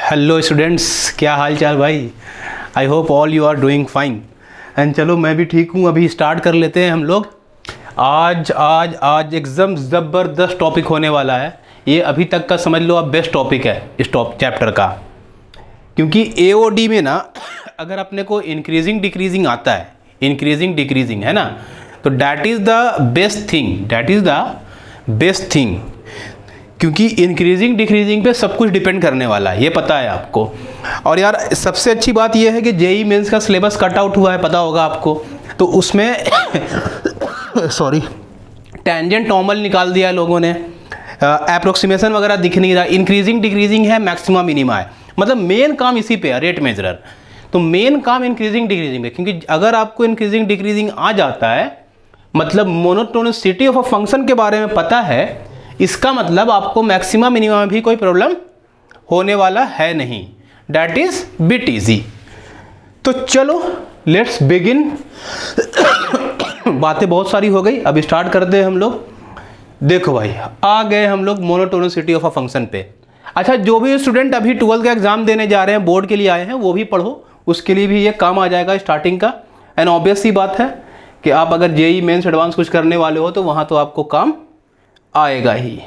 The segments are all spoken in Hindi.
हेलो स्टूडेंट्स, क्या हाल चाल भाई। I hope all you are doing fine and चलो मैं भी ठीक हूँ। अभी स्टार्ट कर लेते हैं हम लोग। आज एकदम ज़बरदस्त टॉपिक होने वाला है। ये अभी तक का समझ लो आप बेस्ट टॉपिक है इस चैप्टर का, क्योंकि एओडी में ना अगर अपने को इंक्रीजिंग डिक्रीजिंग आता है, इंक्रीजिंग डिक्रीजिंग है ना, तो that is the best thing, क्योंकि इंक्रीजिंग डिक्रीजिंग पे सब कुछ डिपेंड करने वाला है, ये पता है आपको। और यार सबसे अच्छी बात ये है कि जेई मेंस का सिलेबस कट आउट हुआ है, पता होगा आपको। तो उसमें सॉरी टेंजेंट नॉर्मल निकाल दिया है लोगों ने, अप्रोक्सीमेशन वगैरह दिख नहीं रहा, इंक्रीजिंग डिक्रीजिंग है, मैक्सिमा मिनिमा है, मतलब मेन काम इसी पे है, रेट मेजरर। तो मेन काम इंक्रीजिंग डिक्रीजिंग है, क्योंकि अगर आपको इंक्रीजिंग डिक्रीजिंग आ जाता है, मतलब मोनोटोनिसिटी ऑफ अ फंक्शन के बारे में पता है, इसका मतलब आपको मैक्सिमा मिनिमा में भी कोई प्रॉब्लम होने वाला है नहीं। That is bit easy. तो चलो लेट्स बिगिन। बातें बहुत सारी हो गई, अब स्टार्ट करते हैं हम लोग। देखो भाई, आ गए हम लोग मोनोटोनिसिटी ऑफ अ फंक्शन पे। अच्छा, जो भी स्टूडेंट अभी 12th का एग्जाम देने जा रहे हैं, बोर्ड के लिए आए हैं, वो भी पढ़ो, उसके लिए भी ये काम आ जाएगा स्टार्टिंग का। एंड ऑब्वियस सी बात है कि आप अगर जेई मेंस एडवांस कुछ करने वाले हो तो वहाँ तो आपको काम आएगा ही।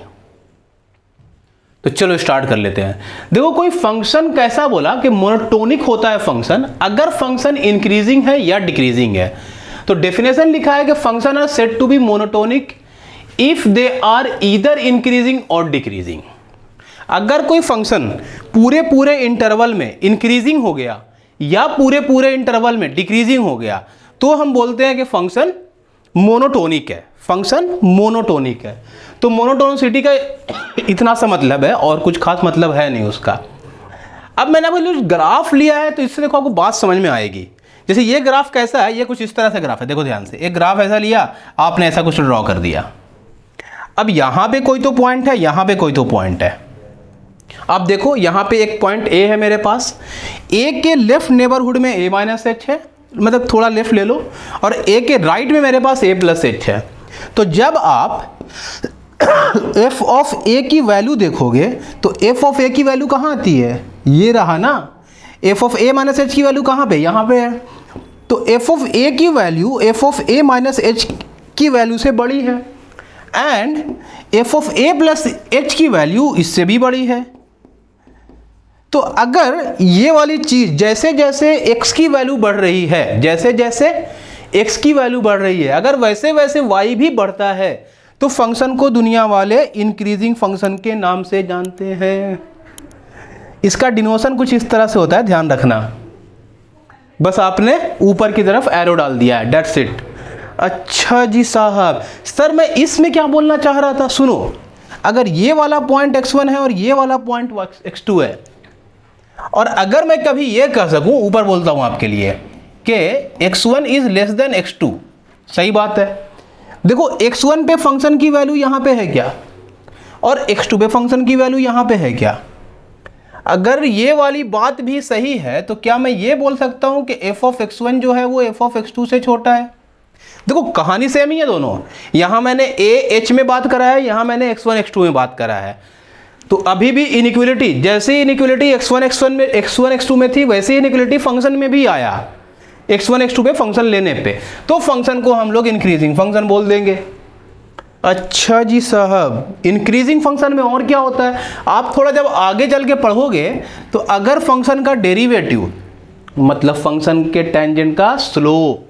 तो चलो स्टार्ट कर लेते हैं। देखो, कोई फंक्शन कैसा बोला कि मोनोटोनिक होता है फंक्शन अगर फंक्शन इंक्रीजिंग है या डिक्रीजिंग है। तो डेफिनेशन लिखा है कि function are said to be monotonic if they are either increasing or decreasing. अगर कोई फंक्शन पूरे इंटरवल में इंक्रीजिंग हो गया या पूरे इंटरवल में डिक्रीजिंग हो गया तो हम बोलते हैं कि फंक्शन मोनोटोनिक है, फंक्शन मोनोटोनिक है। तो मोनोटोनिसिटी का इतना सा मतलब है, और कुछ खास मतलब है नहीं उसका। अब मैंने अभी ग्राफ लिया है तो इससे देखो आपको बात समझ में आएगी। जैसे ये ग्राफ कैसा है, ये कुछ इस तरह से ग्राफ है, देखो ध्यान से। एक ग्राफ ऐसा लिया आपने, ऐसा कुछ ड्रॉ कर दिया। अब यहां पे कोई तो पॉइंट है, यहां पे कोई तो पॉइंट है। अब देखो यहां पे एक पॉइंट ए है मेरे पास, ए के लेफ्ट नेबरहुड में a माइनस एच है, मतलब थोड़ा लेफ्ट ले लो, और ए के राइट में मेरे पास a प्लस एच है। तो जब आप f ऑफ a की वैल्यू देखोगे तो f ऑफ a की वैल्यू कहाँ आती है, ये रहा ना। f of a minus H की वैल्यू कहाँ पे, यहाँ पे है। तो f ऑफ a की value f of a minus H की वैल्यू से बड़ी है, and f of a plus H की वैल्यू इससे भी बड़ी है। तो अगर ये वाली चीज जैसे जैसे x की वैल्यू बढ़ रही है, जैसे जैसे x की वैल्यू बढ़ रही है, अगर वैसे वैसे y भी बढ़ता है, तो फंक्शन को दुनिया वाले इंक्रीजिंग फंक्शन के नाम से जानते हैं। इसका डिनोशन कुछ इस तरह से होता है, ध्यान रखना। बस आपने ऊपर की तरफ एरो डाल दिया है, दैट्स इट। अच्छा जी साहब, सर मैं इसमें क्या बोलना चाह रहा था, सुनो। अगर ये वाला पॉइंट x1 है और ये वाला पॉइंट x2 है, और अगर मैं कभी ये कह सकूं, ऊपर बोलता हूं आपके लिए कि x1 is less than x2, सही बात है। देखो x1 पे फंक्शन की वैल्यू यहां पे है क्या, और x2 पे फंक्शन की वैल्यू यहां पे है क्या। अगर ये वाली बात भी सही है तो क्या मैं ये बोल सकता हूं कि f ऑफ x1 जो है वो f ऑफ x2 से छोटा है। देखो कहानी सेम ही है दोनों, यहां मैंने a h में बात करा है, यहां मैंने x1 x2 में बात करा है। तो अभी भी इनइक्वलिटी, जैसे इनइक्वलिटी x1 x2 में थी, वैसे इनइक्वलिटी फंक्शन में भी आया x1 x2 पे फंक्शन लेने पे। तो फंक्शन को हम लोग इंक्रीजिंग फंक्शन बोल देंगे। अच्छा जी साहब, इंक्रीजिंग फंक्शन में और क्या होता है, आप थोड़ा जब आगे चल के पढ़ोगे तो अगर फंक्शन का डेरिवेटिव, मतलब फंक्शन के टेंजेंट का स्लोप,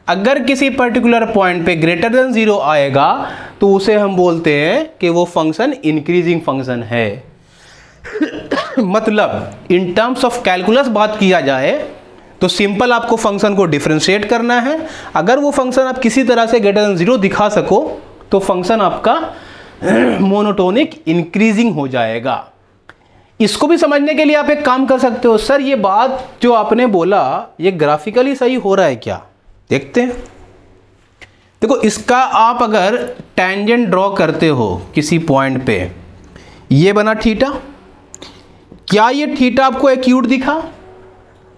अगर किसी पर्टिकुलर पॉइंट पे ग्रेटर देन 0 आएगा तो उसे हम बोलते हैं कि वो फंक्शन इंक्रीजिंग फंक्शन है। मतलब इन टर्म्स ऑफ कैलकुलस बात किया जाए तो सिंपल आपको फंक्शन को डिफरेंशिएट करना है। अगर वो फंक्शन आप किसी तरह से ग्रेटर देन 0 दिखा सको तो फंक्शन आपका मोनोटोनिक इंक्रीजिंग हो जाएगा। इसको भी समझने के लिए आप एक काम कर सकते हो, सर ये बात जो आपने बोला ये ग्राफिकली सही हो रहा है क्या, देखते हैं। देखो इसका आप अगर टेंजेंट ड्रॉ करते हो किसी पॉइंट पे, ये बना थीटा, क्या ये थीटा आपको एक्यूट दिखा,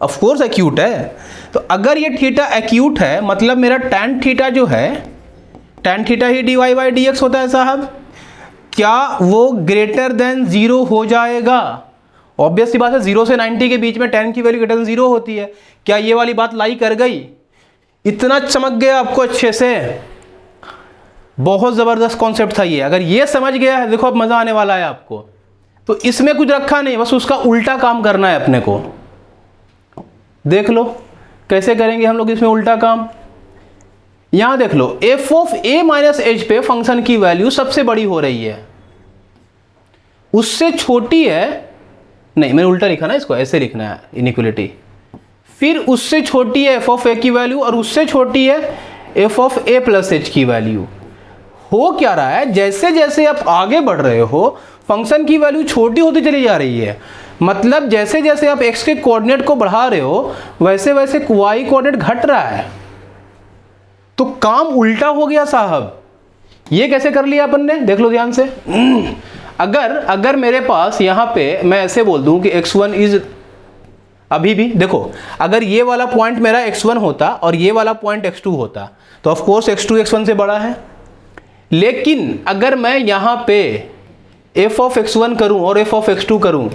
ऑफ कोर्स एक्यूट है। तो अगर ये थीटा एक्यूट है मतलब मेरा tan थीटा जो है, tan theta he dy by D x होता है साहब, क्या वो ग्रेटर देन 0 हो जाएगा, ऑब्वियस सी बात है 0 से 90 के बीच में tan की वैल्यू ग्रेटर देन 0 होती है। क्या ये वाली बात लाई कर गई? इतना चमक गया आपको अच्छे से, बहुत ज़बरदस्त कॉन्सेप्ट था ये। अगर ये समझ गया है, देखो अब मज़ा आने वाला है आपको। तो इसमें कुछ रखा नहीं, बस उसका उल्टा काम करना है अपने को। देख लो कैसे करेंगे हम लोग इसमें उल्टा काम। यहां देख लो F of A minus H पे फंक्शन की वैल्यू सबसे बड़ी हो रही है, उससे छोटी है, नहीं मैंने उल्टा लिखा ना, इसको ऐसे लिखना है इनइक्वलिटी। फिर उससे छोटी है एफ ऑफ ए की वैल्यू और उससे छोटी है f of A plus H की वैल्यू। हो क्या रहा है, जैसे जैसे आप आगे बढ़ रहे हो फंक्शन की वैल्यू छोटी होती चली जा रही है। मतलब जैसे जैसे आप x के कोऑर्डिनेट को बढ़ा रहे हो वैसे वैसे y कोऑर्डिनेट घट रहा है। तो काम उल्टा हो गया साहब। ये कैसे कर लिया अपन ने, देख लो ध्यान से। अगर मेरे पास यहाँ पे मैं ऐसे बोल दूं कि x1 इज, अभी भी देखो अगर ये वाला पॉइंट मेरा x1 होता और ये वाला पॉइंट x2 होता तो ऑफ कोर्स x2 x1 से बड़ा है। लेकिन अगर मैं यहाँ पे f ऑफ x1 करूं और f ऑफ x2 करूं,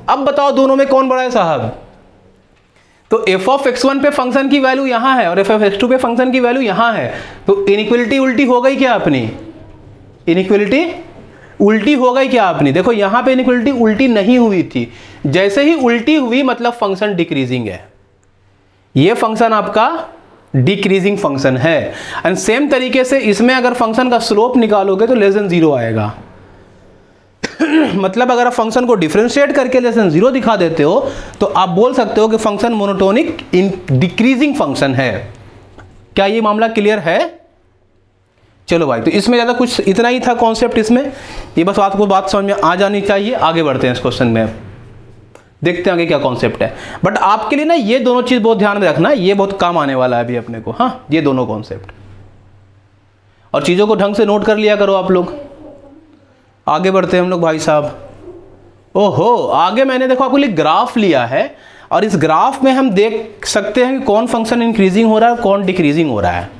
अब बताओ दोनों में कौन बड़ा है साहब? तो f ऑफ x1 पे फंक्शन की वैल्यू यहां है और f ऑफ x2 पे फंक्शन की वैल्यू यहां है। तो इनइक्वलिटी उल्टी हो गई क्या अपनी? इनइक्वलिटी उल्टी हो गई क्या अपनी? देखो यहां पे इनइक्वलिटी उल्टी नहीं हुई थी, जैसे ही उल्टी हुई मतलब फंक्शन डिक्रीजिंग है। ये फंक्शन आपका डिक्रीजिंग फंक्शन है। एंड सेम तरीके से इसमें अगर फंक्शन का स्लोप निकालोगे तो लेस देन 0 आएगा। मतलब अगर आप फंक्शन को डिफरेंशिएट करके लेस देन 0 दिखा देते हो तो आप बोल सकते हो कि function monotonic in decreasing function है। क्या ये मामला क्लियर है? चलो भाई, तो इसमें ज़्यादा कुछ इतना ही था कॉन्सेप्ट इसमें। ये बस आपको बात समझ में आ जानी चाहिए। आगे बढ़ते हैं इस क्वेश्चन में, देखते हैं आगे क्या कॉन्सेप्ट है। बट आपके लिए ना ये दोनों चीज़ बहुत ध्यान में रखना, ये बहुत काम आने वाला है अभी अपने को। हाँ, ये दोनों कॉन्सेप्ट, और चीज़ों को ढंग से नोट कर लिया करो आप लोग। आगे बढ़ते हैं हम लोग भाई साहब। ओहो, आगे मैंने देखो आपको लिए ग्राफ लिया है और इस ग्राफ में हम देख सकते हैं कि कौन फंक्शन इंक्रीजिंग हो रहा है, कौन डिक्रीजिंग हो रहा है।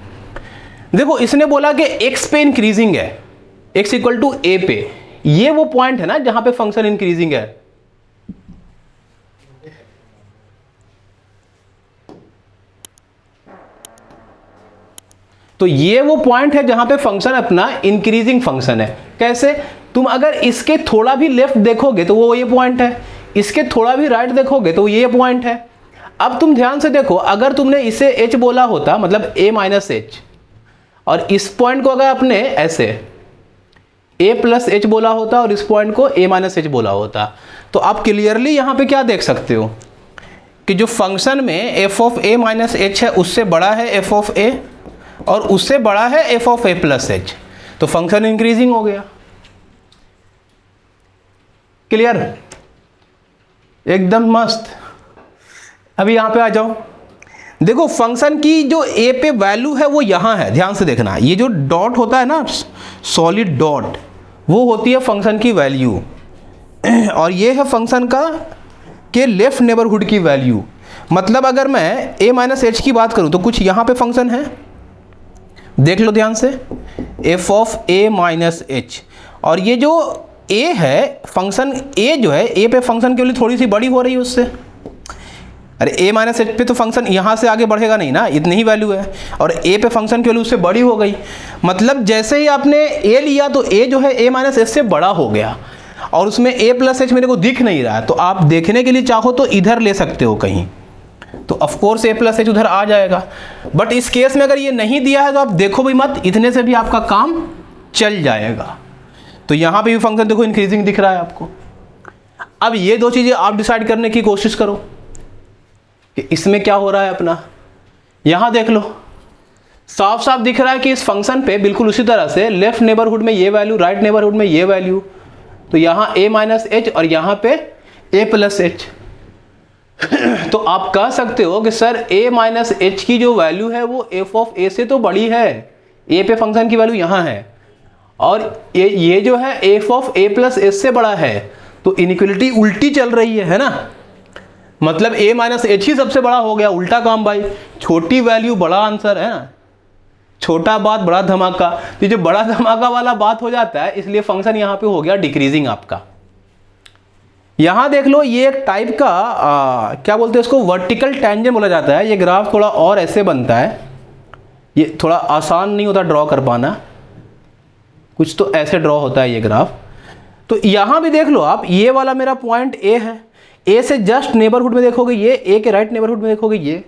देखो इसने बोला कि x पे इंक्रीजिंग है, x इक्वल टू a पे। ये वो पॉइंट है ना जहां पे फंक्शन इंक्रीजिंग है। तो ये वो पॉइंट है जहां पे फंक्शन अपना इंक्रीजिंग फंक्शन है। कैसे? तुम अगर इसके थोड़ा भी लेफ्ट देखोगे तो वो ये पॉइंट है, इसके थोड़ा भी राइट देखोगे तो ये पॉइंट है। अब तुम ध्यान से देखो, अगर तुमने इसे h बोला होता, मतलब a माइनस एच, और इस पॉइंट को अगर आपने ऐसे a प्लस एच बोला होता और इस पॉइंट को a माइनस एच बोला होता, तो आप क्लियरली यहाँ पे क्या देख सकते हो कि जो फंक्शन में f of a minus H है उससे बड़ा है f ऑफ a और उससे बड़ा है f of a plus H. तो फंक्शन इंक्रीजिंग हो गया। क्लियर? एकदम मस्त। अभी यहां पे आ जाओ। देखो फंक्शन की जो a पे वैल्यू है वो यहां है, ध्यान से देखना। ये जो डॉट होता है ना, सॉलिड डॉट, वो होती है फंक्शन की वैल्यू, और ये है फंक्शन का के लेफ्ट नेबरहुड की वैल्यू। मतलब अगर मैं a माइनस एच की बात करूं तो कुछ यहां पे फंक्शन है, देख लो ध्यान से, f of a minus H, और ये जो a है फंक्शन a जो है a पे फंक्शन की वैल्यू थोड़ी सी बड़ी हो रही है उससे। अरे a माइनस एच पे तो फंक्शन यहाँ से आगे बढ़ेगा नहीं ना, इतनी ही वैल्यू है, और a पे फंक्शन की वैल्यू उससे बड़ी हो गई। मतलब जैसे ही आपने a लिया तो a जो है a माइनस एच से बड़ा हो गया, और उसमें a प्लस एच मेरे को दिख नहीं रहा है। तो आप देखने के लिए चाहो तो इधर ले सकते हो कहीं, तो of course a plus H उधर आ जाएगा। बट इस केस में अगर ये नहीं दिया है तो आप देखो भी मत, इतने से भी आपका काम चल जाएगा। तो यहाँ पे भी फंक्शन देखो इंक्रीजिंग दिख रहा है आपको। अब ये दो चीज़ें आप डिसाइड करने की कोशिश करो कि इसमें क्या हो रहा है अपना। यहाँ देख लो, साफ साफ दिख रहा है कि इस फंक्शन पे बिल्कुल उसी तरह से लेफ्ट नेबरहुड में ये वैल्यू, राइट नेबरहुड में ये वैल्यू, तो यहाँ a माइनस एच और यहाँ पे a प्लस एच। तो आप कह सकते हो कि सर a माइनस एच की जो वैल्यू है वो f ऑफ a से तो बड़ी है, a पे फंक्शन की वैल्यू यहाँ है, और ये जो है f of a plus H से बड़ा है। तो इनइक्वलिटी उल्टी चल रही है ना, मतलब a माइनस एच ही सबसे बड़ा हो गया। उल्टा काम भाई, छोटी वैल्यू बड़ा आंसर है ना, छोटा बात बड़ा धमाका। तो जो बड़ा धमाका वाला बात हो जाता है, इसलिए फंक्शन यहाँ पे हो गया डिक्रीजिंग आपका। यहाँ देख लो, ये एक टाइप का क्या बोलते हैं इसको, वर्टिकल टेंजेंट बोला जाता है। ये ग्राफ थोड़ा और ऐसे बनता है, ये थोड़ा आसान नहीं होता ड्रॉ कर पाना, कुछ तो ऐसे ड्रॉ होता है ये ग्राफ। तो यहाँ भी देख लो आप, ये वाला मेरा पॉइंट ए है, ए से जस्ट नेबरहुड में देखोगे ये, ए के राइट नेबरहुड में देखोगे ये,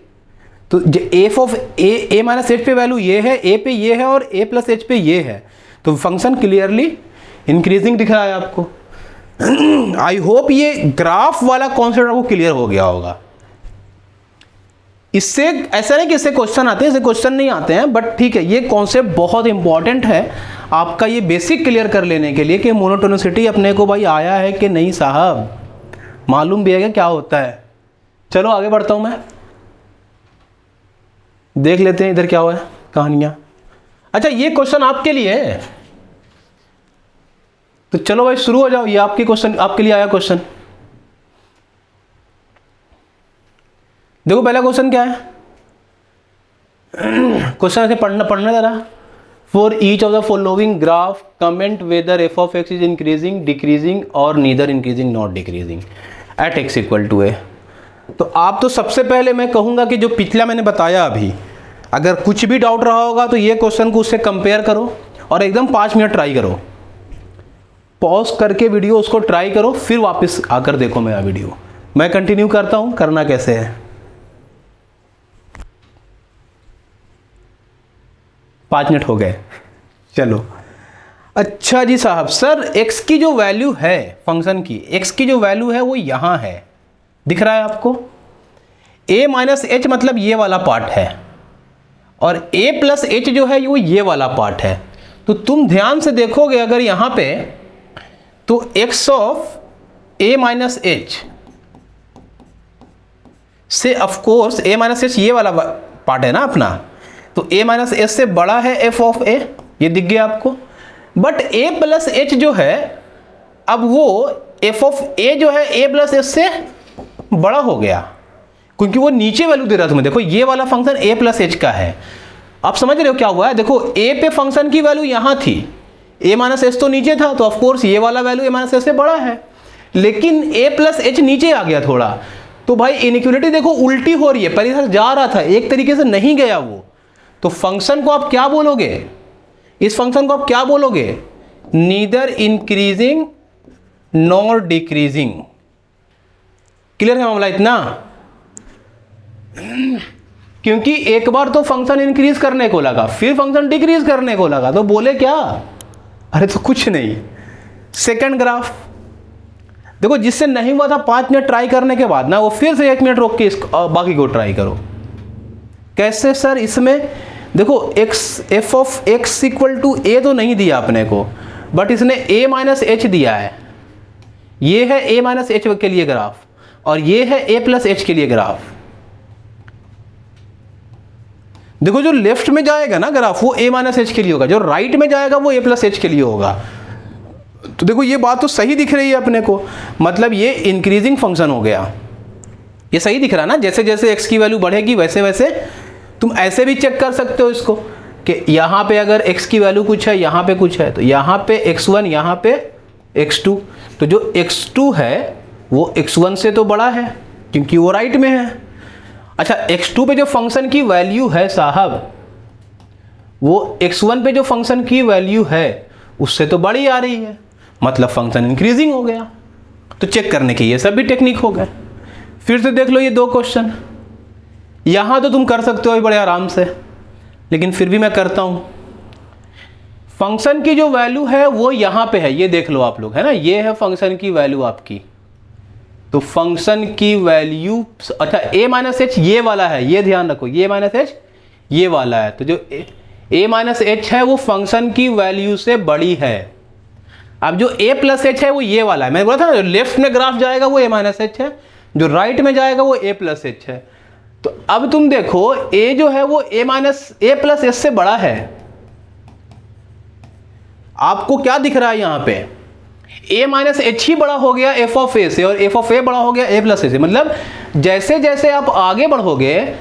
तो F of A minus H पे वैल्यू ये है, ए पे ये है और ए प्लस एच पे ये है, तो फंक्शन क्लियरली इंक्रीजिंग दिख रहा है आपको। आई होप ये ग्राफ वाला कॉन्सेप्ट आपको क्लियर हो गया होगा। इससे ऐसा नहीं कि इससे क्वेश्चन आते हैं, इससे क्वेश्चन नहीं आते हैं, बट ठीक है, ये कॉन्सेप्ट बहुत इंपॉर्टेंट है आपका ये बेसिक क्लियर कर लेने के लिए कि मोनोटोनिसिटी अपने को भाई आया है कि नहीं साहब, मालूम भी है कि क्या होता है। चलो आगे बढ़ता हूं मैं, देख लेते हैं इधर क्या हुआ है कहानियां। अच्छा ये क्वेश्चन आपके लिए है, तो चलो भाई शुरू हो जाओ। ये आपके क्वेश्चन, आपके लिए आया क्वेश्चन। देखो पहला क्वेश्चन क्या है, क्वेश्चन ऐसे पढ़ना जरा। For each of the following graph comment whether f of x is increasing, decreasing और neither increasing not decreasing at x equal to a. तो आप तो सबसे पहले मैं कहूँगा कि जो पिछला मैंने बताया अभी, अगर कुछ भी डाउट रहा होगा तो ये क्वेश्चन को उससे कंपेयर करो और एकदम 5 मिनट ट्राई करो, पॉज करके वीडियो उसको ट्राई करो, फिर वापस आकर देखो मेरा वीडियो। मैं कंटिन्यू करता हूँ, करना कैसे है। 5 मिनट हो गए, चलो। अच्छा जी साहब, सर x की जो वैल्यू है फंक्शन की, x की जो वैल्यू है वो यहाँ है, दिख रहा है आपको। a माइनस एच मतलब ये वाला पार्ट है, और a प्लस एच जो है वो ये वाला पार्ट है। तो तुम ध्यान से देखोगे अगर यहाँ पे, तो x of a minus H से ऑफकोर्स a माइनस एच ये वाला पार्ट है ना अपना, तो a माइनस एच से बड़ा है f ऑफ a, ये दिख गया आपको। बट a प्लस एच जो है, अब वो f ऑफ a जो है a प्लस एच से बड़ा हो गया, क्योंकि वो नीचे वैल्यू दे रहा था तुम्हें। देखो ये वाला फंक्शन a प्लस एच का है, आप समझ रहे हो क्या हुआ है। देखो a पे फंक्शन की वैल्यू यहाँ थी, a माइनस एच तो नीचे था, तो ऑफकोर्स ये वाला वैल्यू a माइनस एच से बड़ा है, लेकिन a प्लस एच नीचे आ गया थोड़ा, तो भाई इनइक्वालिटी देखो उल्टी हो रही है। पहले इधर जा रहा था, एक तरीके से नहीं गया वो, तो फंक्शन को आप क्या बोलोगे, इस फंक्शन को आप क्या बोलोगे, neither increasing nor decreasing. Clear है मामला इतना। क्योंकि एक बार तो फंक्शन इंक्रीज करने को लगा, फिर फंक्शन डिक्रीज करने को लगा, तो बोले क्या, अरे तो कुछ नहीं। सेकंड ग्राफ देखो, जिससे नहीं हुआ था 5 मिनट ट्राई करने के बाद ना, वो फिर से 1 मिनट रोक के बाकी को ट्राई करो। कैसे सर, इसमें देखो x f of x equal to a तो नहीं दिया अपने को, बट इसने a माइनस एच दिया है। ये है a माइनस एच के लिए ग्राफ, और ये है a प्लस एच के लिए ग्राफ। देखो जो लेफ्ट में जाएगा ना ग्राफ, वो a माइनस एच के लिए होगा, जो राइट में जाएगा वो a प्लस एच के लिए होगा। तो देखो ये बात तो सही दिख रही है अपने को, मतलब ये इंक्रीजिंग फंक्शन हो गया, ये सही दिख रहा है ना। जैसे जैसे x की वैल्यू बढ़ेगी वैसे वैसे तुम ऐसे भी चेक कर सकते हो इसको, कि यहाँ पे अगर x की वैल्यू कुछ है, यहाँ पे कुछ है, तो यहाँ पे x1, यहाँ पे x2, तो जो x2 है वो x1 से तो बड़ा है क्योंकि वो राइट में है। अच्छा x2 पे जो फंक्शन की वैल्यू है साहब, वो x1 पे जो फंक्शन की वैल्यू है उससे तो बड़ी आ रही है, मतलब फंक्शन इंक्रीजिंग हो गया। तो चेक करने के ये सब भी टेक्निक हो गए। फिर से देख लो ये 2 क्वेश्चन, यहाँ तो तुम कर सकते हो बड़े आराम से, लेकिन फिर भी मैं करता हूँ। फंक्शन की जो वैल्यू है वो यहाँ पे है, ये देख लो आप लोग, है ना, ये है फंक्शन की वैल्यू आपकी। तो फंक्शन की वैल्यू, अच्छा a माइनस एच ये वाला है, ये ध्यान रखो, ये माइनस एच ये वाला है, तो जो a माइनस एच है वो फंक्शन की वैल्यू से बड़ी है। अब जो a प्लस एच है वो ये वाला है, मैंने बोला था ना, जो लेफ्ट में ग्राफ जाएगा वो a माइनस एच है, जो राइट में जाएगा वो a प्लस एच है। तो अब तुम देखो a जो है वो a प्लस एच से बड़ा है। आपको क्या दिख रहा है यहाँ पे, a माइनस एच ही बड़ा हो गया f ऑफ a से, और f ऑफ a बड़ा हो गया a प्लस ए से। मतलब जैसे जैसे आप आगे बढ़ोगे,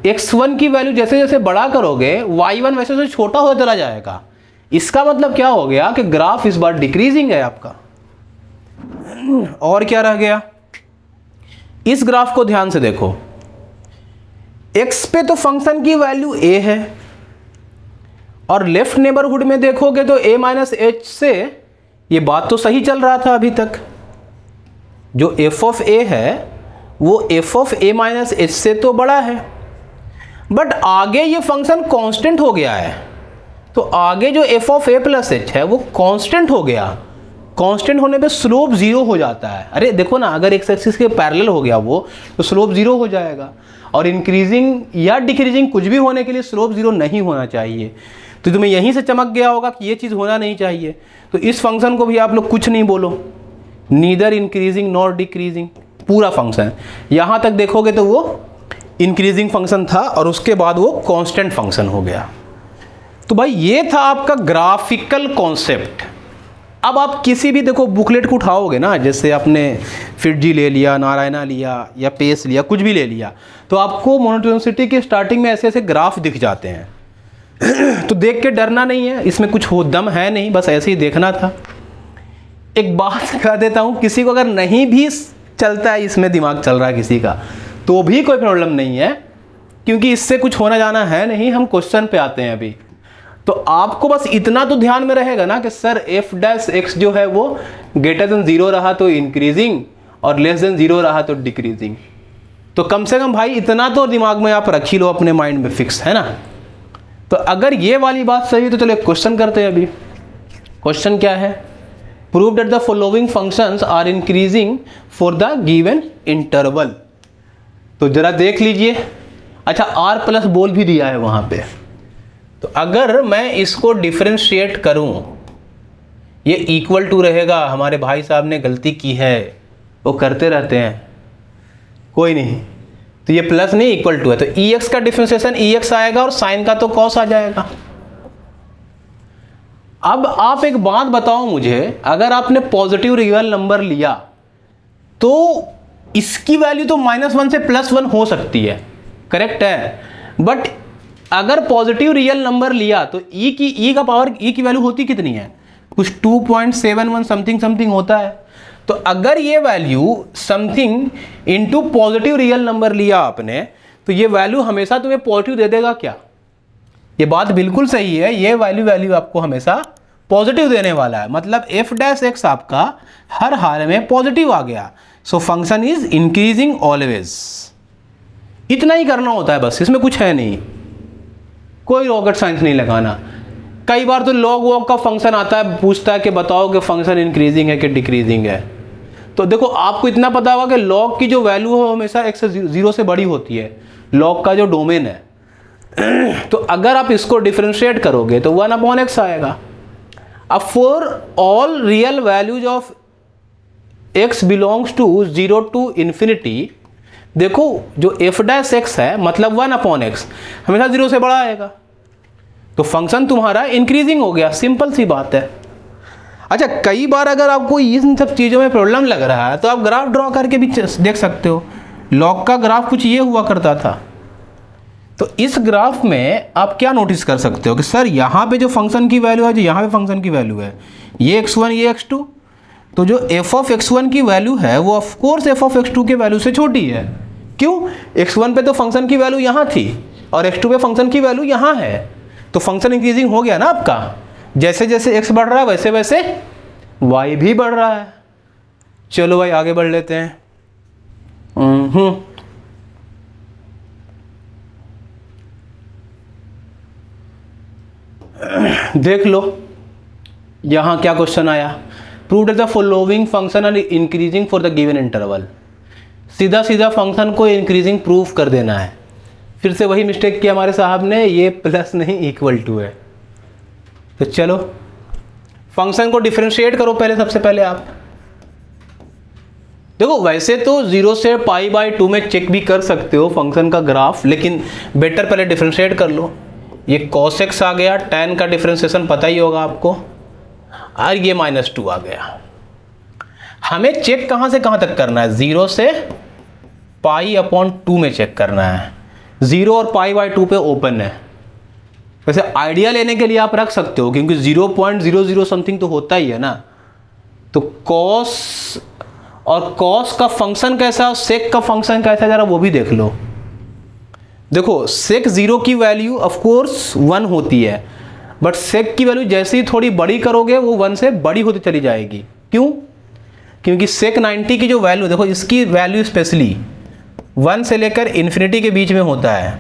x1 की वैल्यू जैसे जैसे बड़ा करोगे, y1 वैसे वैसे छोटा होता चला जाएगा। इसका मतलब क्या हो गया कि ग्राफ इस बार डिक्रीजिंग है आपका। और क्या रह गया, इस ग्राफ को ध्यान से देखो, x पे तो फंक्शन की वैल्यू a है और लेफ्ट नेबरहुड में देखोगे तो a माइनस एच से, ये बात तो सही चल रहा था अभी तक, जो f ऑफ a है वो f of a minus H से तो बड़ा है, बट आगे ये फंक्शन कांस्टेंट हो गया है, तो आगे जो f of a plus H है वो कांस्टेंट हो गया, कांस्टेंट होने पे स्लोप जीरो हो जाता है। अरे देखो ना, अगर एक्स एक्सिस के पैरेलल हो गया वो तो स्लोप जीरो हो जाएगा, और इंक्रीजिंग या डिक्रीजिंग कुछ भी होने के लिए स्लोप जीरो नहीं होना चाहिए। तो तुम्हें यहीं से चमक गया होगा कि ये चीज़ होना नहीं चाहिए। तो इस फंक्शन को भी आप लोग कुछ नहीं बोलो, नीदर इंक्रीजिंग नॉर डिक्रीजिंग, पूरा फंक्शन यहाँ तक देखोगे तो वो इंक्रीजिंग फंक्शन था और उसके बाद वो कांस्टेंट फंक्शन हो गया। तो भाई ये था आपका ग्राफिकल कॉन्सेप्ट। अब आप किसी भी देखो बुकलेट को उठाओगे ना, जैसे आपने फिटजी ले लिया, नारायणा लिया या पेस लिया, कुछ भी ले लिया, तो आपको मोनोटोनिसिटी के स्टार्टिंग में ऐसे ऐसे ग्राफ दिख जाते हैं। तो देख के डरना नहीं है, इसमें कुछ हो दम है नहीं, बस ऐसे ही देखना था। एक बात कह देता हूँ, किसी को अगर नहीं भी चलता है, इसमें दिमाग चल रहा है किसी का, तो भी कोई प्रॉब्लम नहीं है, क्योंकि इससे कुछ होना जाना है नहीं। हम क्वेश्चन पे आते हैं अभी। तो आपको बस इतना तो ध्यान में रहेगा ना कि सर एफ डैश एक्स जो है वो ग्रेटर देन जीरो रहा तो इंक्रीजिंग और लेस देन जीरो रहा तो डिक्रीजिंग। तो कम से कम भाई इतना तो दिमाग में आप रख ही लो, अपने माइंड में फिक्स है ना। तो अगर ये वाली बात सही है तो चलो क्वेश्चन करते हैं। अभी क्वेश्चन क्या है, prove that the following functions are increasing for the given interval. तो जरा देख लीजिए, अच्छा आर प्लस बोल भी दिया है वहां पे। तो अगर मैं इसको डिफरेंशिएट करूं, ये इक्वल टू रहेगा, हमारे भाई साहब ने गलती की है, वो करते रहते हैं, कोई नहीं, तो ये प्लस नहीं इक्वल टू है, तो ई एक्स का डिफरेंशिएशन ई एक्स आएगा और साइन का तो कॉस आ जाएगा। अब आप एक बात बताओ मुझे, अगर आपने पॉजिटिव रियल नंबर लिया तो इसकी वैल्यू तो -1 से +1 हो सकती है, करेक्ट है, बट अगर पॉजिटिव रियल नंबर लिया तो ई का पावर ई की वैल्यू होती कितनी है, कुछ 2.71 समथिंग होता है। तो अगर ये value something into positive real number लिया आपने, तो ये वैल्यू हमेशा तुम्हें पॉजिटिव दे देगा क्या? ये बात बिल्कुल सही है, ये वैल्यू आपको हमेशा पॉजिटिव देने वाला है, मतलब एफ डैश एक्स आपका हर हाल में पॉजिटिव आ गया। So function is increasing always. इतना ही करना होता है बस, इसमें कुछ है नहीं, कोई रॉकेट साइंस नहीं लगाना। कई बार तो लॉग वॉग का फंक्शन आता है, पूछता है कि बताओ कि फंक्शन इंक्रीजिंग है कि डिक्रीजिंग है। तो देखो आपको इतना पता होगा कि लॉग की जो वैल्यू है हमेशा x से 0 से बड़ी होती है, लॉग का जो डोमेन है। तो अगर आप इसको डिफरेंशिएट करोगे तो 1/x आएगा। अब for all real values of x belongs to 0 to infinity, देखो जो एफ डैश एक्स है मतलब 1/x हमेशा 0 से बड़ा आएगा, तो फंक्शन तुम्हारा इंक्रीजिंग हो गया, सिंपल सी बात है। अच्छा कई बार अगर आपको इन सब चीज़ों में प्रॉब्लम लग रहा है तो आप ग्राफ ड्रॉ करके भी देख सकते हो। लॉग का ग्राफ कुछ ये हुआ करता था। तो इस ग्राफ में आप क्या नोटिस कर सकते हो कि सर यहाँ पे जो फंक्शन की वैल्यू है, जो यहाँ पे फंक्शन की वैल्यू है, ये x1 ये x2, तो जो f ऑफ x1 की वैल्यू है वो of course f of x2 के वैल्यू से छोटी है। क्यों? x1 पे तो फंक्शन की वैल्यू यहाँ थी और x2 पे फंक्शन की वैल्यू यहाँ है, तो फंक्शन इंक्रीजिंग हो गया ना आपका। जैसे जैसे x बढ़ रहा है वैसे वैसे y भी बढ़ रहा है। चलो भाई आगे बढ़ लेते हैं। देख लो यहाँ क्या क्वेश्चन आया, prove that the following function are increasing for the given interval. सीधा सीधा फंक्शन को इंक्रीजिंग प्रूफ कर देना है। फिर से वही मिस्टेक किया हमारे साहब ने, ये प्लस नहीं इक्वल टू है। तो चलो फंक्शन को डिफरेंशिएट करो पहले, सबसे पहले आप देखो, वैसे तो 0 से π/2 में चेक भी कर सकते हो फंक्शन का ग्राफ, लेकिन बेटर पहले डिफरेंशिएट कर लो। ये cos x आ गया, tan का डिफरेंशिएशन पता ही होगा आपको, और ये -2 आ गया। हमें चेक कहाँ से कहाँ तक करना है? 0 से π/2 में चेक करना है। 0 और π/2 पे ओपन है। वैसे आइडिया लेने के लिए आप रख सकते हो, क्योंकि 0.00 समथिंग तो होता ही है ना। तो cos और कॉस का फंक्शन कैसा और सेक का फंक्शन कैसा जरा वो भी देख लो। देखो सेक 0 की वैल्यू ऑफ कोर्स 1 होती है, बट सेक की वैल्यू जैसे ही थोड़ी बड़ी करोगे वो 1 से बड़ी होती चली जाएगी। क्यों? क्योंकि सेक 90 की जो वैल्यू, देखो इसकी वैल्यू स्पेशली 1 से लेकर इन्फिनिटी के बीच में होता है।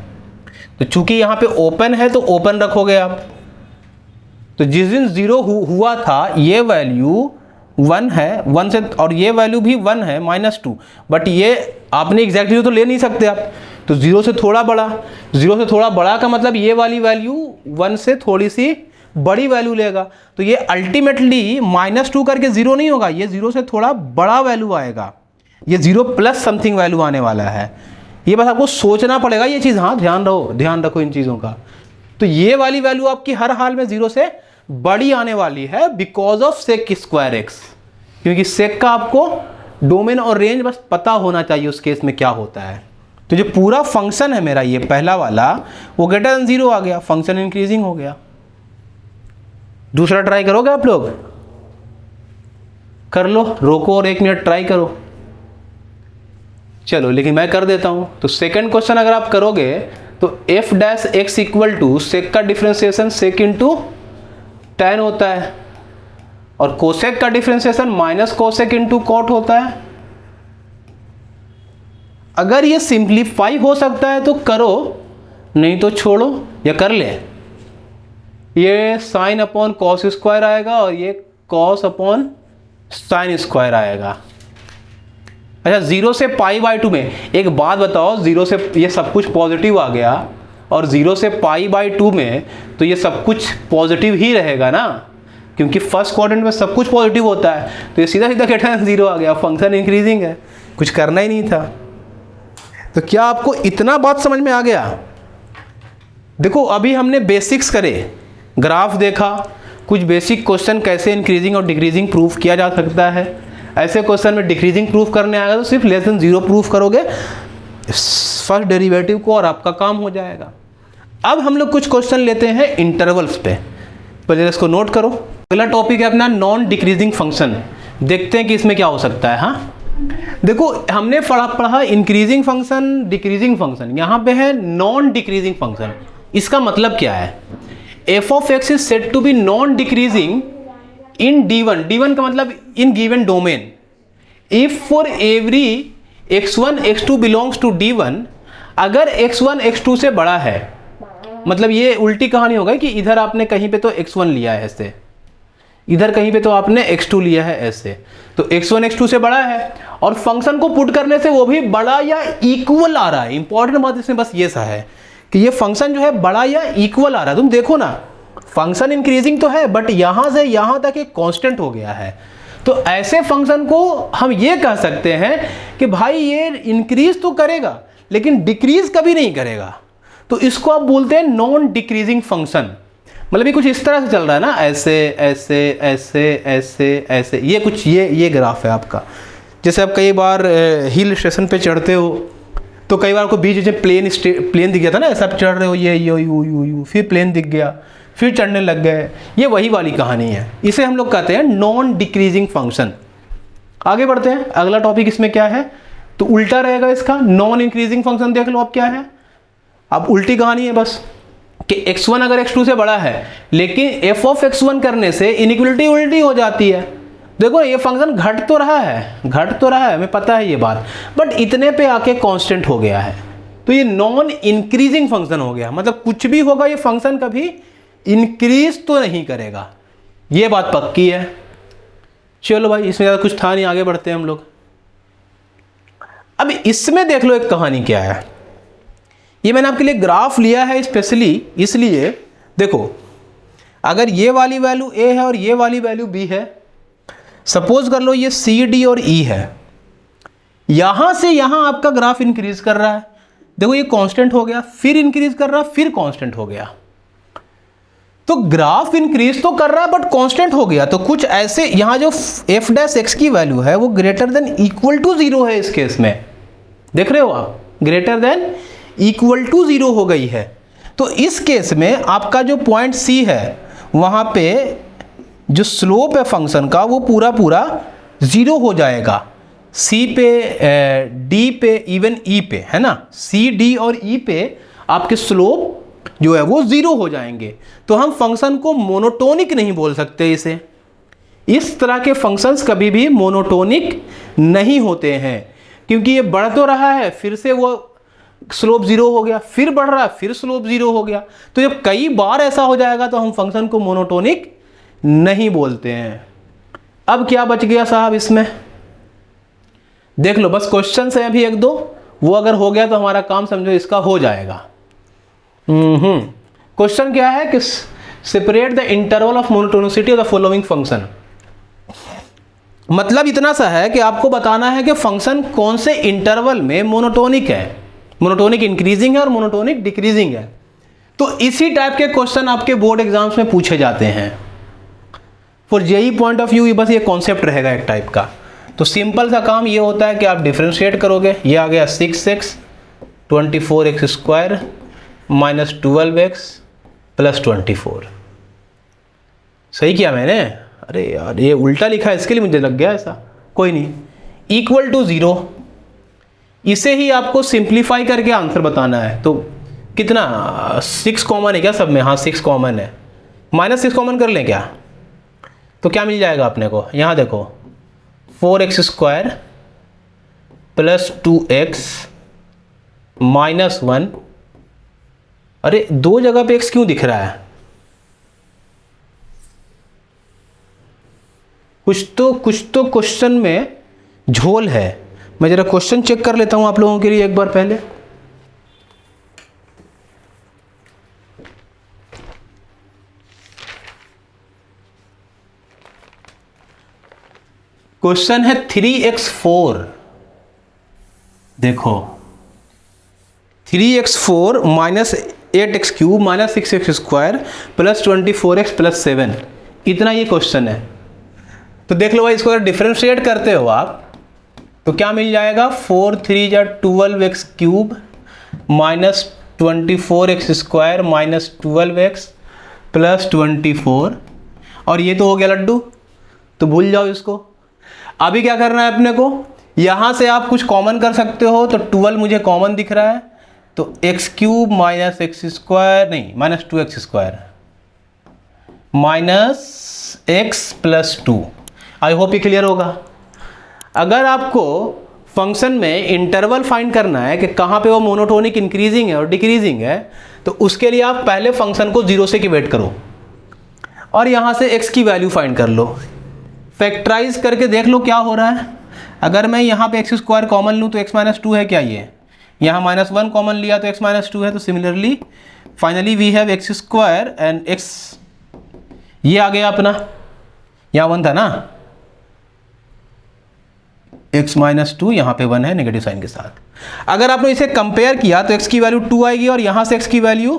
तो चूंकि यहाँ पे ओपन है तो ओपन रखोगे आप। तो जिस दिन 0 हुआ था ये वैल्यू 1 है, 1 से, और ये वैल्यू भी 1 है -2, बट ये आपने एग्जैक्टली तो ले नहीं सकते आप, तो 0 से थोड़ा बड़ा, 0 से थोड़ा बड़ा का मतलब ये वाली वैल्यू 1 से थोड़ी सी बड़ी वैल्यू लेगा। तो ये अल्टीमेटली -2 करके 0 नहीं होगा, ये 0 से थोड़ा बड़ा वैल्यू आएगा, ये 0 प्लस समथिंग वैल्यू आने वाला है। ये बस आपको सोचना पड़ेगा ये चीज़, हाँ ध्यान रखो इन चीज़ों का। तो ये वाली वैल्यू आपकी हर हाल में 0 से बड़ी आने वाली है because of sec square x, क्योंकि सेक का आपको डोमेन और रेंज बस पता होना चाहिए उस केस में क्या होता है। तो जो पूरा फंक्शन है मेरा ये पहला वाला वो ग्रेटर देन 0 आ गया, फंक्शन इंक्रीजिंग हो गया। दूसरा ट्राई करोगे आप लोग? कर लो, रोको और 1 मिनट ट्राई करो। चलो लेकिन मैं कर देता हूं। तो सेकंड क्वेश्चन अगर आप करोगे तो f dash x equal to sec का डिफरेंशिएशन सेक इंटू tan होता है, और कोसेक का differentiation minus cosec into cot होता है। अगर ये सिंप्लीफाई हो सकता है तो करो, नहीं तो छोड़ो या कर ले। ये साइन अपॉन कॉस स्क्वायर आएगा और ये कॉस अपॉन साइन स्क्वायर आएगा। अच्छा 0 से π/2 में एक बात बताओ, 0 से ये सब कुछ पॉजिटिव आ गया और 0 से π/2 में तो ये सब कुछ पॉजिटिव ही रहेगा ना, क्योंकि फर्स्ट क्वाड्रेंट में सब कुछ पॉजिटिव होता है। तो ये सीधा सीधा ग्रेटर देन 0 आ गया, फंक्शन इंक्रीजिंग है, कुछ करना ही नहीं था। तो क्या आपको इतना बात समझ में आ गया? देखो अभी हमने बेसिक्स करे, ग्राफ देखा, कुछ बेसिक क्वेश्चन कैसे इंक्रीजिंग और डिक्रीजिंग प्रूफ किया जा सकता है। ऐसे क्वेश्चन में डिक्रीजिंग प्रूफ करने आएगा तो सिर्फ लेस देन 0 प्रूफ करोगे फर्स्ट डेरिवेटिव को और आपका काम हो जाएगा। अब हम लोग कुछ क्वेश्चन लेते हैं इंटरवल्स पे, पहले इसको नोट करो। अगला टॉपिक है अपना नॉन डिक्रीजिंग फंक्शन। देखते हैं कि इसमें क्या हो सकता है। हाँ देखो हमने पढ़ा इंक्रीजिंग फंक्शन, डिक्रीजिंग फंक्शन, यहाँ पे है नॉन डिक्रीजिंग फंक्शन। इसका मतलब क्या है? F of x is said to be non decreasing in D1, D1 का मतलब in given domain, if for every x1 x2 belongs to D1, अगर x1 x2 से बड़ा है, मतलब ये उल्टी कहानी होगा कि इधर आपने कहीं पे तो x1 लिया है ऐसे, इधर कहीं पे तो आपने x2 लिया है ऐसे, तो x1 x2 से बड़ा है और फंक्शन को पुट करने से वो भी बड़ा या इक्वल आ रहा है। इंपॉर्टेंट बात इसमें बस ये सा है कि ये फंक्शन जो है बड़ा या इक्वल आ रहा है। तुम देखो ना फंक्शन इंक्रीजिंग तो है बट यहां से यहां तक एक कांस्टेंट हो गया है। तो ऐसे फंक्शन को हम ये कह सकते हैं कि भाई ये इंक्रीज तो करेगा लेकिन डिक्रीज कभी नहीं करेगा, तो इसको आप बोलते हैं नॉन डिक्रीजिंग फंक्शन। मतलब ये कुछ इस तरह से चल रहा है ना, ऐसे ऐसे ऐसे ऐसे ऐसे, ये कुछ ये ग्राफ है आपका। जैसे आप कई बार हिल स्टेशन पे चढ़ते हो तो कई बार आपको बीच में प्लेन दिख गया था ना, ऐसा आप चढ़ रहे हो, ये यू फिर प्लेन दिख गया, फिर चढ़ने लग गए, ये वही वाली कहानी है। इसे हम लोग कहते हैं नॉन डिक्रीजिंग फंक्शन। आगे बढ़ते हैं, अगला टॉपिक इसमें क्या है, तो उल्टा रहेगा इसका, नॉन इंक्रीजिंग फंक्शन। देख लो अब क्या है, अब उल्टी कहानी है बस कि x1 अगर x2 से बड़ा है लेकिन f ऑफ x1 करने से इनइक्वलिटी उल्टी हो जाती है। देखो ये फंक्शन घट तो रहा है, हमें पता है ये बात, बट इतने पे आके कांस्टेंट हो गया है, तो ये नॉन इंक्रीजिंग फंक्शन हो गया। मतलब कुछ भी होगा ये फंक्शन कभी इंक्रीज तो नहीं करेगा, ये बात पक्की है। चलो भाई इसमें ज़्यादा कुछ था नहीं, आगे बढ़ते हैं हम लोग। अब इसमें देख लो एक कहानी क्या है, ये मैंने आपके लिए ग्राफ लिया है स्पेशली इसलिए। देखो अगर ये वाली वैल्यू a है और ये वाली वैल्यू b है, सपोज कर लो ये c d और e है, यहां से यहां आपका ग्राफ इंक्रीज कर रहा है। देखो ये कांस्टेंट हो गया, फिर इंक्रीज कर रहा, फिर कांस्टेंट हो गया, तो ग्राफ इंक्रीज तो कर रहा है बट कांस्टेंट हो गया। तो कुछ ऐसे यहां जो f डैश x की वैल्यू है वो ग्रेटर देन इक्वल टू 0 है। इस केस में देख रहे हो आप, ग्रेटर देन इक्वल टू 0 हो गई है। तो इस केस में आपका जो पॉइंट C है वहां पे जो स्लोप है फंक्शन का वो पूरा 0 हो जाएगा। सी पे, डी पे, इवन ई पे, है ना, सी डी और ई पे आपके स्लोप जो है वो 0 हो जाएंगे। तो हम फंक्शन को मोनोटोनिक नहीं बोल सकते इसे। इस तरह के फंक्शंस कभी भी मोनोटोनिक नहीं होते हैं, क्योंकि ये बढ़ तो रहा है, फिर से वो स्लोप 0 हो गया, फिर बढ़ रहा है, फिर स्लोप 0 हो गया। तो जब कई बार ऐसा हो जाएगा तो हम फंक्शन को मोनोटोनिक नहीं बोलते हैं। अब क्या बच गया साहब इसमें, देख लो, बस क्वेश्चन है अभी एक दो, वो अगर हो गया तो हमारा काम समझो इसका हो जाएगा। क्वेश्चन क्या है कि separate the interval of monotonicity of the following function. मतलब इतना सा है कि आपको बताना है कि फंक्शन कौन से इंटरवल में मोनोटोनिक है, मोनोटोनिक इंक्रीजिंग है और मोनोटोनिक डिक्रीजिंग है। तो इसी टाइप के क्वेश्चन आपके बोर्ड एग्जाम्स में पूछे जाते हैं। For JEE point of view बस ये कॉन्सेप्ट रहेगा एक टाइप का। तो सिंपल सा काम ये होता है कि आप डिफ्रेंशिएट करोगे, ये आ गया 6x 24x square minus 12x plus 24। सही किया मैंने? अरे यार ये उल्टा लिखा है, इसके लिए मुझे लग गया ऐसा, कोई नहीं। इक्वल टू 0, इसे ही आपको सिंप्लीफाई करके आंसर बताना है। तो कितना, 6 कॉमन है क्या सब में? हाँ 6 कॉमन है, -6 कॉमन कर लें क्या? तो क्या मिल जाएगा अपने को, यहाँ देखो 4x square plus 2x minus 1। अरे दो जगह पे x क्यों दिख रहा है? कुछ तो क्वेश्चन में झोल है। मैं जरा क्वेश्चन चेक कर लेता हूं आप लोगों के लिए एक बार पहले। क्वेश्चन है 3x4, देखो 3x4 minus 8x cube minus 6x square plus 24x plus 7, इतना ये क्वेश्चन है। तो देख लो भाई, इसको अगर डिफरेंशिएट करते हो आप तो क्या मिल जाएगा, 4 3 जा 12x cube minus 24x square minus 12x plus 24, और ये तो हो गया लड्डू, तो भूल जाओ इसको। अभी क्या करना है अपने को, यहाँ से आप कुछ कॉमन कर सकते हो, तो 12 मुझे कॉमन दिख रहा है, तो x cube minus x square, नहीं minus 2x square minus x plus 2। I hope ये क्लियर होगा। अगर आपको फंक्शन में इंटरवल फाइंड करना है कि कहाँ पे वो मोनोटोनिक इंक्रीजिंग है और डिक्रीजिंग है, तो उसके लिए आप पहले फंक्शन को 0 से इक्वेट करो और यहाँ से x की वैल्यू फाइंड कर लो, फैक्टराइज करके देख लो क्या हो रहा है। अगर मैं यहाँ पे x स्क्वायर कॉमन लूँ तो x माइनस 2 है क्या, ये यहाँ -1 कॉमन लिया तो x माइनस 2 है। तो similarly finally we have x square and x, ये आ गया अपना, यहाँ 1 था ना, x माइनस 2, यहाँ पे 1 है नेगेटिव साइन के साथ। अगर आपने इसे कंपेयर किया तो x की वैल्यू 2 आएगी और यहाँ से x की वैल्यू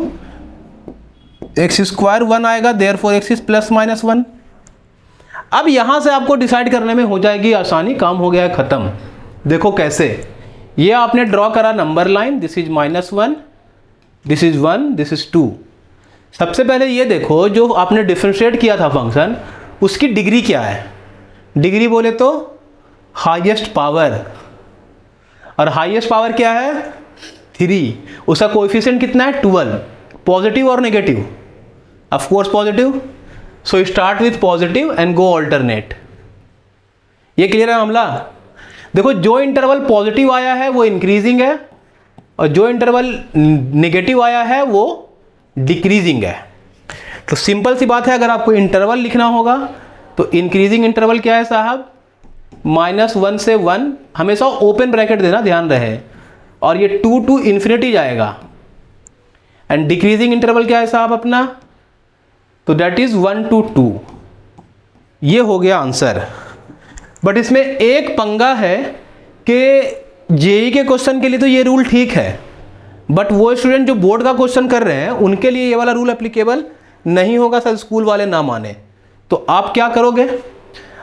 x स्क्वायर 1 आएगा, therefore x is plus minus 1। अब यहाँ से आपको डिसाइड करने में हो जाएगी आसानी, काम हो गया है ख़त्म। देखो कैसे, ये आपने ड्रॉ करा number line, this is -1, this is 1, this is 2। सबसे पहले ये देखो जो आपने डिफरेंशिएट किया था फंक्शन, उसकी डिग्री क्या है। डिग्री बोले तो हाईएस्ट पावर, और हाईएस्ट पावर क्या है 3, उसका कोएफिशिएंट कितना है 12, पॉजिटिव और negative, of course positive, so start with positive and go alternate. ये क्लियर है मामला। देखो जो इंटरवल पॉजिटिव आया है वो इंक्रीजिंग है और जो इंटरवल नेगेटिव आया है वो डिक्रीजिंग है। तो सिंपल सी बात है, अगर आपको इंटरवल लिखना होगा तो इंक्रीजिंग इंटरवल क्या है साहब, -1 से 1, हमेशा ओपन ब्रैकेट देना, ध्यान रहे, और ये 2 टू इन्फिनिटी जाएगा। एंड डिक्रीजिंग इंटरवल क्या है साहब अपना, तो दैट इज 1 to 2। ये हो गया आंसर। बट इसमें एक पंगा है कि जेई के क्वेश्चन के लिए तो ये रूल ठीक है, बट वो स्टूडेंट जो बोर्ड का क्वेश्चन कर रहे हैं उनके लिए ये वाला रूल एप्लीकेबल नहीं होगा, सर स्कूल वाले ना माने। तो आप क्या करोगे,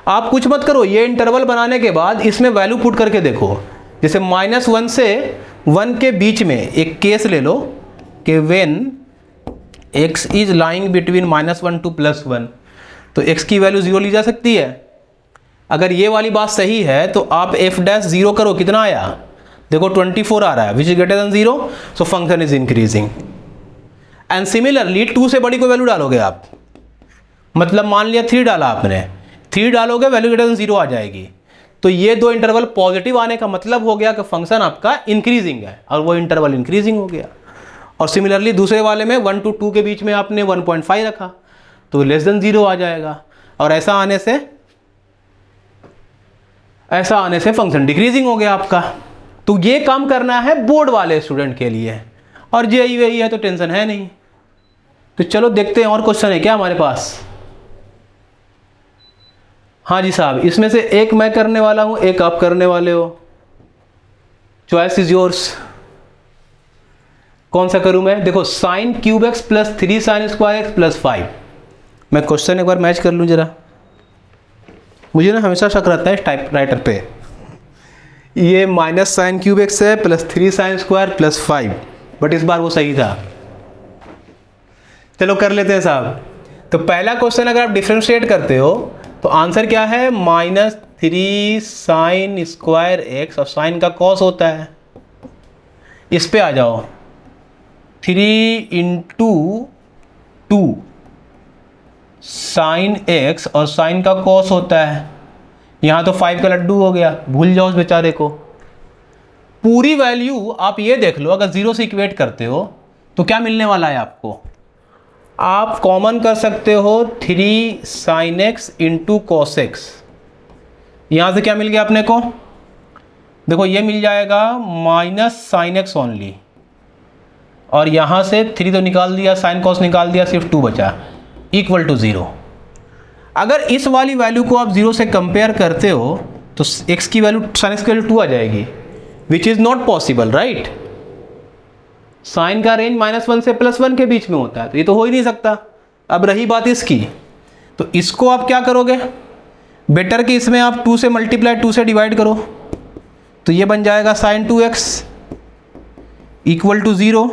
आप कुछ मत करो, ये इंटरवल बनाने के बाद इसमें वैल्यू पुट करके देखो। जैसे -1 से 1 के बीच में एक केस ले लो कि when x is lying between -1 to +1, तो x की वैल्यू 0 ली जा सकती है। अगर ये वाली बात सही है तो आप एफ डैश 0 करो, कितना आया देखो 24 आ रहा है, which is greater then 0, so function is increasing. And similarly 2 से बड़ी कोई वैल्यू डालोगे आप, मतलब मान लिया 3 डाला आपने, 3 डालोगे वैल्यू ग्रेटर देन 0 आ जाएगी। तो ये दो इंटरवल पॉजिटिव आने का मतलब हो गया कि फंक्शन आपका इंक्रीजिंग है और वो इंटरवल इंक्रीजिंग हो गया। और सिमिलरली दूसरे वाले में 1 to 2 के बीच में आपने 1.5 रखा तो लेस देन 0 आ जाएगा, और ऐसा आने से फंक्शन डिक्रीजिंग हो गया आपका। तो ये काम करना है बोर्ड वाले स्टूडेंट के लिए, और जेई वही है तो टेंशन है नहीं। तो चलो देखते हैं और क्वेश्चन है क्या हमारे पास। हाँ जी साहब, इसमें से एक मैं करने वाला हूं, एक आप करने वाले हो, चॉइस इज योर्स। कौन सा करूं मैं? देखो sine cube x plus 3 sine square x plus 5। मैं क्वेश्चन एक बार मैच कर लूं जरा, मुझे ना हमेशा शक रहता है इस टाइप राइटर पे। ये माइनस साइन क्यूब एक्स है plus 3 sine square plus 5, but इस बार वो सही था। चलो कर लेते हैं साहब। तो पहला क्वेश्चन अगर आप डिफरेंशिएट करते हो तो आंसर क्या है? -3 साइन स्क्वायर एक्स, और साइन का कॉस होता है। इस पे आ जाओ, 3 × 2 साइन एक्स और साइन का कॉस होता है। यहाँ तो 5 का लड्डू हो गया, भूल जाओ उस बेचारे को। पूरी वैल्यू आप ये देख लो, अगर 0 से इक्वेट करते हो तो क्या मिलने वाला है आपको? आप कॉमन कर सकते हो 3 sine x into cos x. यहाँ से क्या मिल गया अपने को? देखो ये मिल जाएगा माइनस साइन एक्स ओनली, और यहाँ से 3 तो निकाल दिया, साइन कॉस निकाल दिया, सिर्फ 2 बचा, इक्वल टू 0। अगर इस वाली वैल्यू को आप 0 से कंपेयर करते हो तो x की वैल्यू, साइन एक्स की वैल्यू 2 आ जाएगी, which is not possible, right. Sine का रेंज -1 से +1 के बीच में होता है, तो ये तो हो ही नहीं सकता। अब रही बात इसकी, तो इसको आप क्या करोगे? बेटर कि इसमें आप 2 से मल्टीप्लाई, 2 से डिवाइड करो, तो ये बन जाएगा साइन 2x इक्वल टू 0।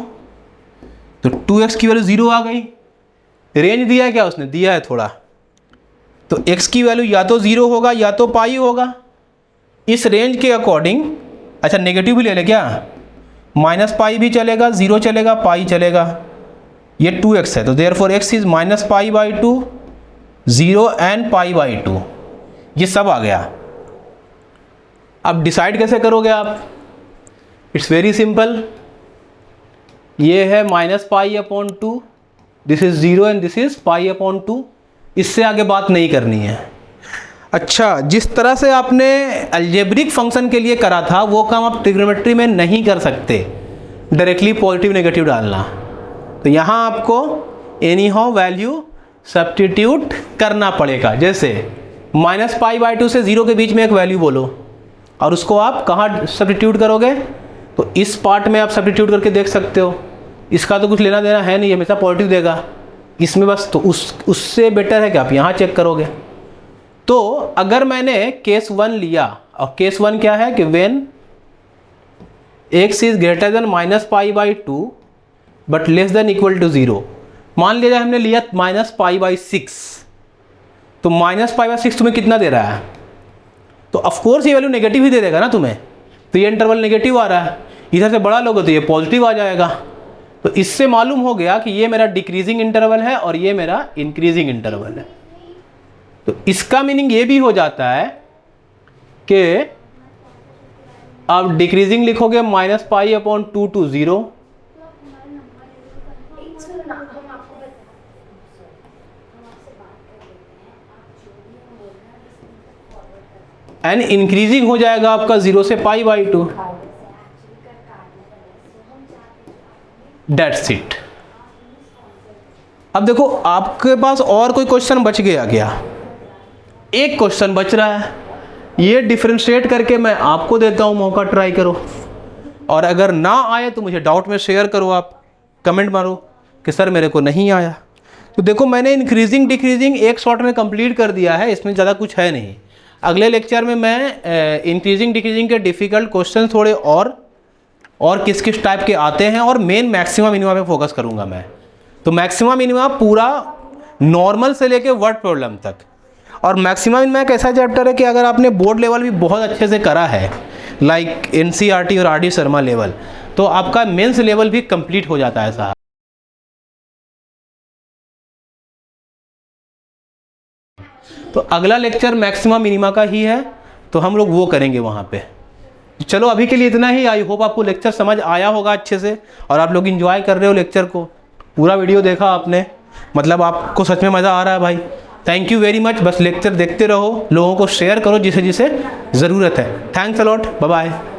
तो 2x की वैल्यू 0 आ गई। रेंज दिया है क्या उसने? दिया है थोड़ा, तो x की वैल्यू या तो 0 होगा या तो पाई होगा। इस रेंज के अकॉर्डिंग, अच्छा नेगेटिव भी ले ले क्या? -पाई भी चलेगा, 0 चलेगा, पाई चलेगा। ये 2x है तो देयरफॉर x इज -π/2, 0 एंड π/2, ये सब आ गया। अब डिसाइड कैसे करोगे आप? It's very simple. ये है -π/2, this is 0 and this is π/2। इससे आगे बात नहीं करनी है। अच्छा, जिस तरह से आपने अलजेब्रिक फंक्शन के लिए करा था वो काम आप ट्रिग्नोमेट्री में नहीं कर सकते, डायरेक्टली पॉजिटिव नेगेटिव डालना। तो यहाँ आपको एनी हाउ वैल्यू सब्स्टिट्यूट करना पड़ेगा। जैसे -π/2 से 0 के बीच में एक वैल्यू बोलो, और उसको आप कहाँ सब्स्टिट्यूट करोगे? तो इस पार्ट में आप सब्स्टिट्यूट करके देख सकते हो। इसका तो कुछ लेना देना है नहीं, हमेशा पॉजिटिव देगा इसमें बस। तो उससे बेटर है कि आप यहाँ चेक करोगे। तो अगर मैंने केस 1 लिया, और केस 1 क्या है कि when x is greater than -π/2 but less than equal to 0। मान लिया हमने लिया -π/6, तो -π/6 तुम्हें कितना दे रहा है? तो ऑफकोर्स ये वैल्यू नेगेटिव ही दे देगा ना तुम्हें। तो ये इंटरवल नेगेटिव आ रहा है, इधर से बड़ा लोगे तो ये पॉजिटिव आ जाएगा। तो इससे मालूम हो गया कि ये मेरा डिक्रीजिंग इंटरवल है और ये मेरा इंक्रीजिंग इंटरवल है। तो इसका मीनिंग ये भी हो जाता है कि आप डिक्रीजिंग लिखोगे -π/2 to 0, एंड इंक्रीजिंग हो जाएगा आपका 0 से π/2। That's it. अब देखो आपके पास और कोई क्वेश्चन बच गया क्या? एक क्वेश्चन बच रहा है, ये डिफरेंशिएट करके मैं आपको देता हूँ मौका, ट्राई करो। और अगर ना आए तो मुझे डाउट में शेयर करो, आप कमेंट मारो कि सर मेरे को नहीं आया। तो देखो मैंने इंक्रीजिंग डिक्रीजिंग एक शॉट में कंप्लीट कर दिया है, इसमें ज़्यादा कुछ है नहीं। अगले लेक्चर में मैं इंक्रीजिंग डिक्रीजिंग के डिफ़िकल्ट क्वेश्चन थोड़े और किस किस टाइप के आते हैं, और मेन मैक्सिमा मिनिमा पे फोकस करूँगा मैं। तो मैक्सिमा मिनिमा पूरा नॉर्मल से लेके वर्ड प्रॉब्लम तक, और मैक्सिमम इन मैथ ऐसा चैप्टर है कि अगर आपने बोर्ड लेवल भी बहुत अच्छे से करा है, लाइक एनसीईआरटी और आरडी शर्मा लेवल, तो आपका मेंस लेवल भी कंप्लीट हो जाता है साहब। तो अगला लेक्चर मैक्सिमा मिनिमा का ही है, तो हम लोग वो करेंगे वहाँ पे। चलो अभी के लिए इतना ही। आई होप आपको लेक्चर समझ आया होगा अच्छे से, और आप लोग एंजॉय कर रहे हो लेक्चर को। पूरा वीडियो देखा आपने, मतलब आपको सच में मज़ा आ रहा है भाई। Thank you very much. बस लेक्चर देखते रहो, लोगों को शेयर करो जिसे जिसे ज़रूरत है। Thanks a lot, bye bye.